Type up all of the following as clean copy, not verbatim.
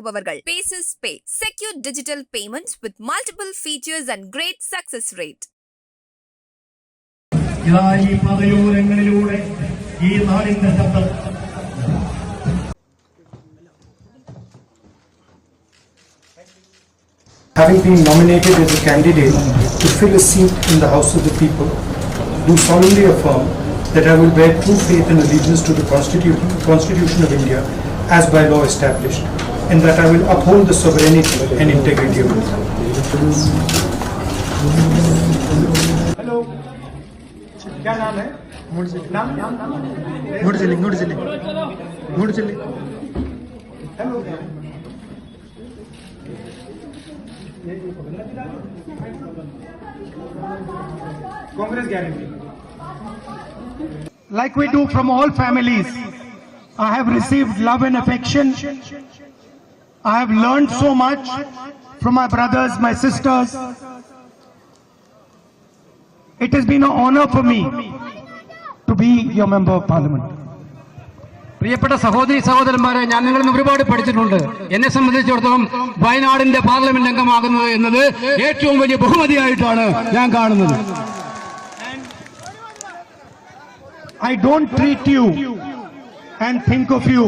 செய்பவர்கள். Paces Pay, secure digital payments with multiple features and great success rate. Having been nominated as a candidate to fill a seat in the House of the People, do solemnly affirm that I will bear true faith and allegiance to the Constitution of India as by law established, and that I will uphold the sovereignty and integrity of it. Hello. क्या नाम है? मुड़ चली. Hello. Congress guarantee. Like we do from all families, I have received love and affection. I have learned so much from my brothers, my sisters. It has been an honor for me to be your member of parliament. പ്രിയപ്പെട്ട സഹോദരന്മാരെ, ഞാൻ നിങ്ങളിൽ നിന്ന് ഒരുപാട് പഠിച്ചിട്ടുണ്ട്. എന്നെ സംബന്ധിച്ചിടത്തോളം വയനാടിന്റെ പാർലമെന്റ് അംഗമാകുന്നത് എന്നത് ഏറ്റവും വലിയ ബഹുമതിയായിട്ടാണ് ഞാൻ കാണുന്നത്. I don't treat you and think of you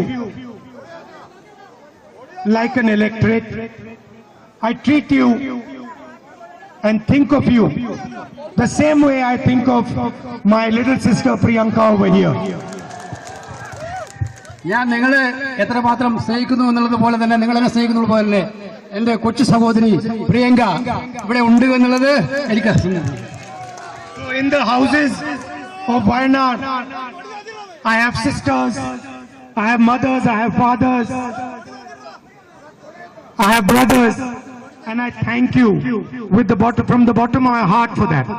like an electorate. I treat you and think of you the same way I think of my little sister Priyanka over here. ഞാൻ നിങ്ങളെ എത്രമാത്രം സ്നേഹിക്കുന്നു എന്നുള്ളത് പോലെ തന്നെ നിങ്ങളെന്നെ സ്നേഹിക്കുന്നത് പോലെ തന്നെ എന്റെ കൊച്ചു സഹോദരി പ്രിയങ്ക ഇവിടെ ഉണ്ട് എന്നുള്ളത് എനിക്ക്. In the houses of Wayanad, I have sisters, I have mothers, I have fathers, I have brothers, and I thank you from the bottom of my heart for that.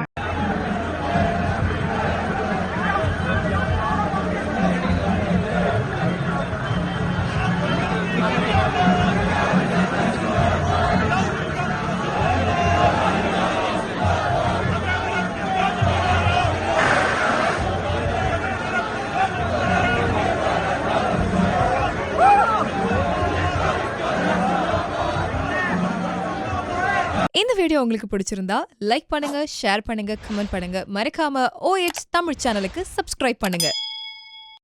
இந்த வீடியோ உங்களுக்கு பிடிச்சிருந்தா லைக் பண்ணுங்க, share பண்ணுங்க, comment பண்ணுங்க. மறக்காம OH Tamil சேனலுக்கு subscribe பண்ணுங்க.